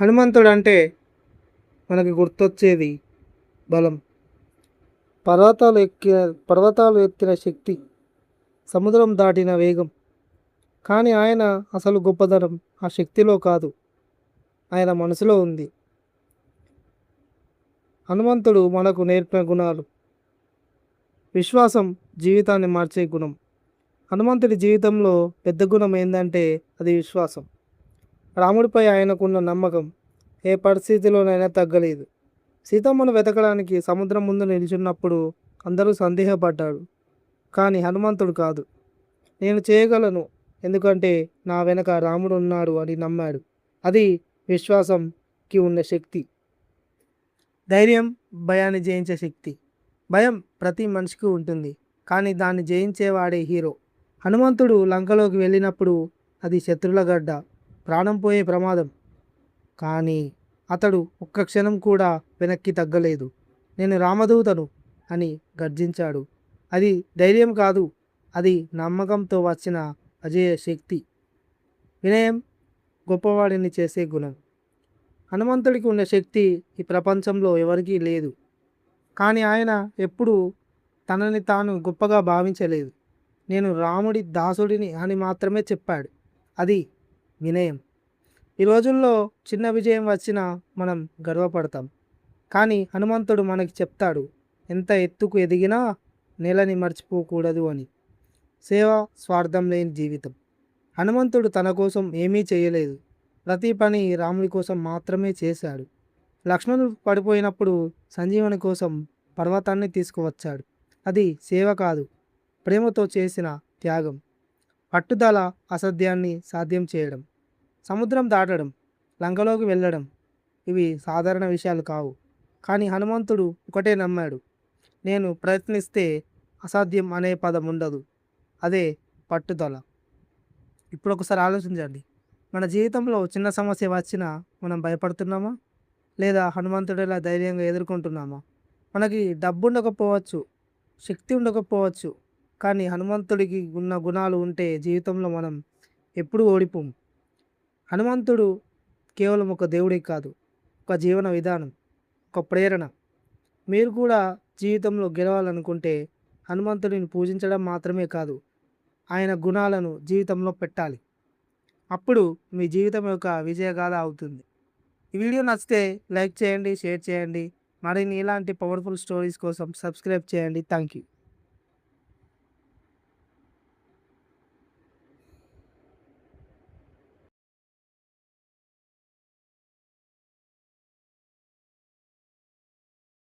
హనుమంతుడు అంటే మనకి గుర్తొచ్చేది బలం. పర్వతాలు ఎక్కిన పర్వతాలు ఎత్తిన శక్తి, సముద్రం దాటిన వేగం. కానీ ఆయన అసలు గొప్పదనం ఆ శక్తిలో కాదు, ఆయన మనసులో ఉంది. హనుమంతుడు మనకు నేర్పిన గుణాలు. విశ్వాసం జీవితాన్ని మార్చే గుణం. హనుమంతుడి జీవితంలో పెద్ద గుణం ఏంటంటే అది విశ్వాసం. రాముడిపై ఆయనకున్న నమ్మకం ఏ పరిస్థితిలోనైనా తగ్గలేదు. సీతమ్మను వెతకడానికి సముద్రం ముందు నిల్చున్నప్పుడు అందరూ సందేహపడ్డాడు. కానీ హనుమంతుడు కాదు. నేను చేయగలను, ఎందుకంటే నా వెనక రాముడు ఉన్నాడు అని నమ్మాడు. అది విశ్వాసంకి ఉన్న శక్తి. ధైర్యం భయాన్ని జయించే శక్తి. భయం ప్రతి మనిషికి ఉంటుంది, కానీ దాన్ని జయించేవాడే హీరో. హనుమంతుడు లంకలోకి వెళ్ళినప్పుడు అది శత్రుల గడ్డ, ప్రాణం పోయే ప్రమాదం. కానీ అతడు ఒక్క క్షణం కూడా వెనక్కి తగ్గలేదు. నేను రామదూతను అని గర్జించాడు. అది ధైర్యం కాదు, అది నమ్మకంతో వచ్చిన అజేయ శక్తి. వినయం గొప్పవాడిని చేసే గుణం. హనుమంతుడికి ఉన్న శక్తి ఈ ప్రపంచంలో ఎవరికీ లేదు. కానీ ఆయన ఎప్పుడూ తనని తాను గొప్పగా భావించలేదు. నేను రాముడి దాసుడిని అని మాత్రమే చెప్పాడు. అది వినయం. ఈ రోజుల్లో చిన్న విజయం వచ్చినా మనం గర్వపడతాం. కానీ హనుమంతుడు మనకి చెప్తాడు, ఎంత ఎత్తుకు ఎదిగినా నేలని మర్చిపోకూడదు అని. సేవ స్వార్థం లేని జీవితం. హనుమంతుడు తన కోసం ఏమీ చేయలేదు. ప్రతి పని రాముడి కోసం మాత్రమే చేశాడు. లక్ష్మణుడు పడిపోయినప్పుడు సంజీవని కోసం పర్వతాన్ని తీసుకువచ్చాడు. అది సేవ కాదు, ప్రేమతో చేసిన త్యాగం. పట్టుదల అసాధ్యాన్ని సాధ్యం చేయడం. సముద్రం దాటడం, లంకలోకి వెళ్ళడం, ఇవి సాధారణ విషయాలు కావు. కానీ హనుమంతుడు ఒకటే నమ్మాడు, నేను ప్రయత్నిస్తే అసాధ్యం అనే పదం ఉండదు. అదే పట్టుదల. ఇప్పుడు ఒకసారి ఆలోచించండి, మన జీవితంలో చిన్న సమస్య వచ్చినా మనం భయపడుతున్నామా, లేదా హనుమంతుడిలా ధైర్యంగా ఎదుర్కొంటున్నామా? మనకి డబ్బు ఉండకపోవచ్చు, శక్తి ఉండకపోవచ్చు, కానీ హనుమంతుడికి ఉన్న గుణాలు ఉంటే జీవితంలో మనం ఎప్పుడూ ఓడిపోము. హనుమంతుడు కేవలం ఒక దేవుడే కాదు, ఒక జీవన విధానం, ఒక ప్రేరణ. మీరు కూడా జీవితంలో గెలవాలనుకుంటే హనుమంతుడిని పూజించడం మాత్రమే కాదు, ఆయన గుణాలను జీవితంలో పెట్టాలి. అప్పుడు మీ జీవితం యొక్క విజయగాథ అవుతుంది. ఈ వీడియో నచ్చితే లైక్ చేయండి, షేర్ చేయండి. మరిన్ని ఇలాంటి పవర్ఫుల్ స్టోరీస్ కోసం సబ్స్క్రైబ్ చేయండి. Thank you.